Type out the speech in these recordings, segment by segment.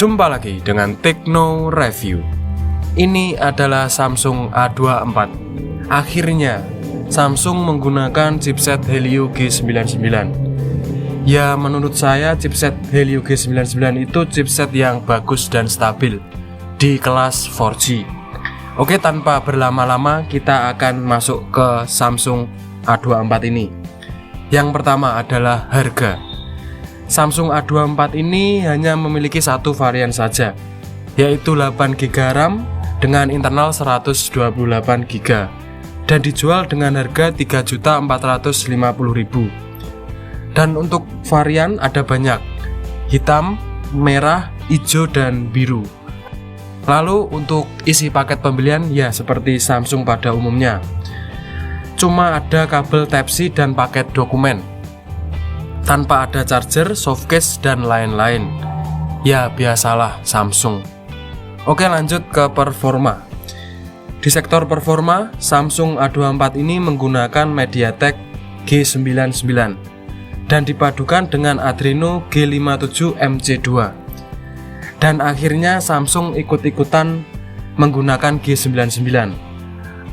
Jumpa lagi dengan Tekno Review. Ini adalah Samsung A24. Akhirnya Samsung menggunakan chipset Helio G99. Ya, menurut saya chipset Helio G99 itu chipset yang bagus dan stabil di kelas 4G. Oke, tanpa berlama-lama kita akan masuk ke Samsung A24 ini. Yang pertama adalah harga. Samsung A24 ini hanya memiliki satu varian saja, yaitu 8GB RAM dengan internal 128GB dan dijual dengan harga 3.450.000. Dan untuk varian ada banyak, hitam, merah, hijau, dan biru. Lalu untuk isi paket pembelian ya seperti Samsung pada umumnya, cuma ada kabel Type-C dan paket dokumen, tanpa ada charger, softcase, dan lain-lain. Ya biasalah Samsung. Oke, lanjut ke performa. Di sektor performa, Samsung A24 ini menggunakan MediaTek G99 dan dipadukan dengan Adreno G57 MC2. Dan akhirnya Samsung ikut-ikutan menggunakan G99.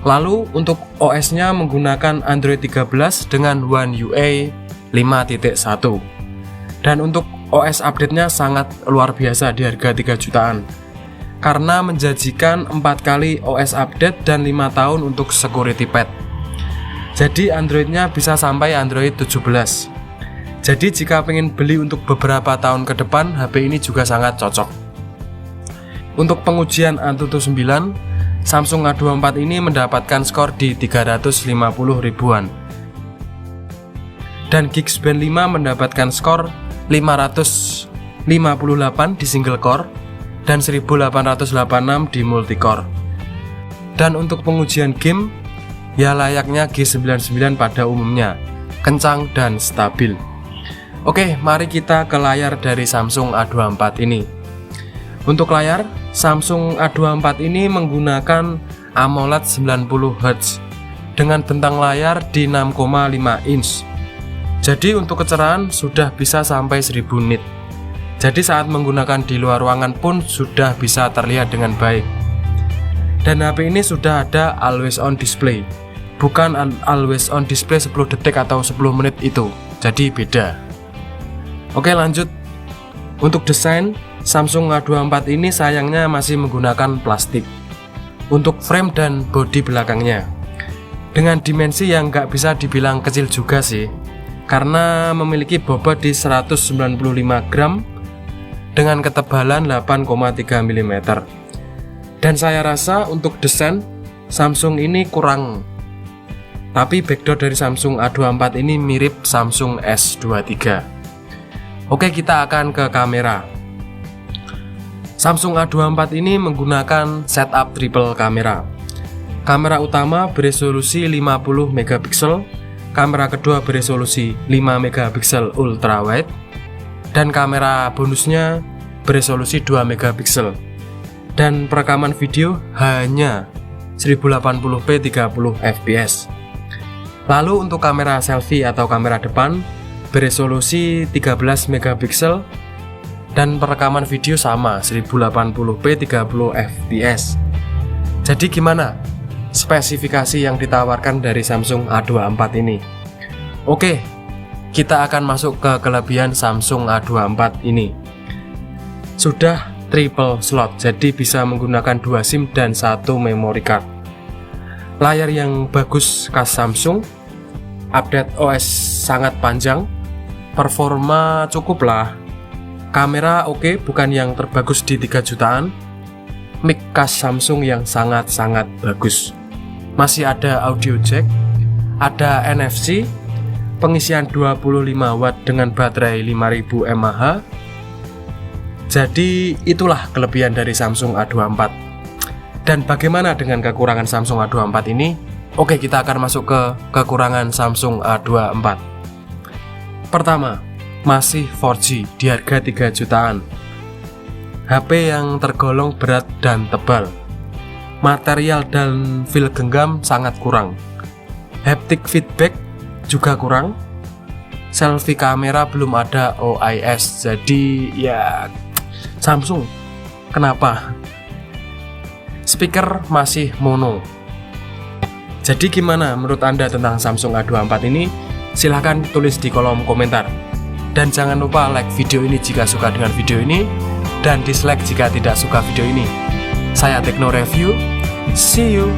Lalu untuk OS-nya menggunakan Android 13 dengan One UI 5.1. Dan untuk OS update-nya sangat luar biasa di harga 3 jutaan, karena menjanjikan 4 kali OS update dan 5 tahun untuk security patch. Jadi Android-nya bisa sampai Android 17. Jadi jika pengen beli untuk beberapa tahun ke depan, HP ini juga sangat cocok. Untuk pengujian Antutu 9, Samsung A24 ini mendapatkan skor di 350 ribuan. Dan Geekbench 5 mendapatkan skor 558 di single core dan 1886 di multicore. Dan untuk pengujian game, ya layaknya G99 pada umumnya, kencang dan stabil. Oke, mari kita ke layar dari Samsung A24 ini. Untuk layar, Samsung A24 ini menggunakan AMOLED 90Hz dengan bentang layar di 6,5 inch. Jadi untuk kecerahan sudah bisa sampai 1000 nit. Jadi saat menggunakan di luar ruangan pun sudah bisa terlihat dengan baik. Dan HP ini sudah ada always on display, bukan always on display 10 detik atau 10 menit itu. Jadi beda. Oke, lanjut. Untuk desain, Samsung A24 ini sayangnya masih menggunakan plastik untuk frame dan bodi belakangnya, dengan dimensi yang nggak bisa dibilang kecil juga sih, karena memiliki bobot di 195 gram dengan ketebalan 8,3 mm. Dan saya rasa untuk desain Samsung ini kurang. Tapi backdoor dari Samsung A24 ini mirip Samsung S23. Oke, kita akan ke kamera. Samsung A24 ini menggunakan setup triple kamera. Kamera utama beresolusi 50 megapiksel, kamera kedua beresolusi 5 megapiksel ultra wide, dan kamera bonusnya beresolusi 2 megapiksel. Dan perekaman video hanya 1080p 30 fps. Lalu untuk kamera selfie atau kamera depan beresolusi 13 megapiksel dan perekaman video sama 1080p 30 fps. Jadi gimana spesifikasi yang ditawarkan dari Samsung A24 ini? Oke, kita akan masuk ke kelebihan Samsung A24 ini. Sudah triple slot, jadi bisa menggunakan 2 SIM dan 1 memory card. Layar yang bagus khas Samsung, update OS sangat panjang, performa cukup lah. Kamera oke, bukan yang terbagus di 3 jutaan. Mic khas Samsung yang sangat-sangat bagus. Masih ada audio jack, ada NFC, pengisian 25 watt dengan baterai 5000 mAh. Jadi itulah kelebihan dari Samsung A24. Dan bagaimana dengan kekurangan Samsung A24 ini? Oke, kita akan masuk ke kekurangan Samsung A24. Pertama, masih 4G di harga 3 jutaan. HP yang tergolong berat dan tebal. Material dan feel genggam sangat kurang. Haptic feedback juga kurang. Selfie kamera belum ada OIS. Jadi ya Samsung. Kenapa? Speaker masih mono. Jadi gimana menurut Anda tentang Samsung A24 ini? Silahkan tulis di kolom komentar. Dan jangan lupa like video ini jika suka dengan video ini, dan dislike jika tidak suka video ini. Saya Tekno Review, see you!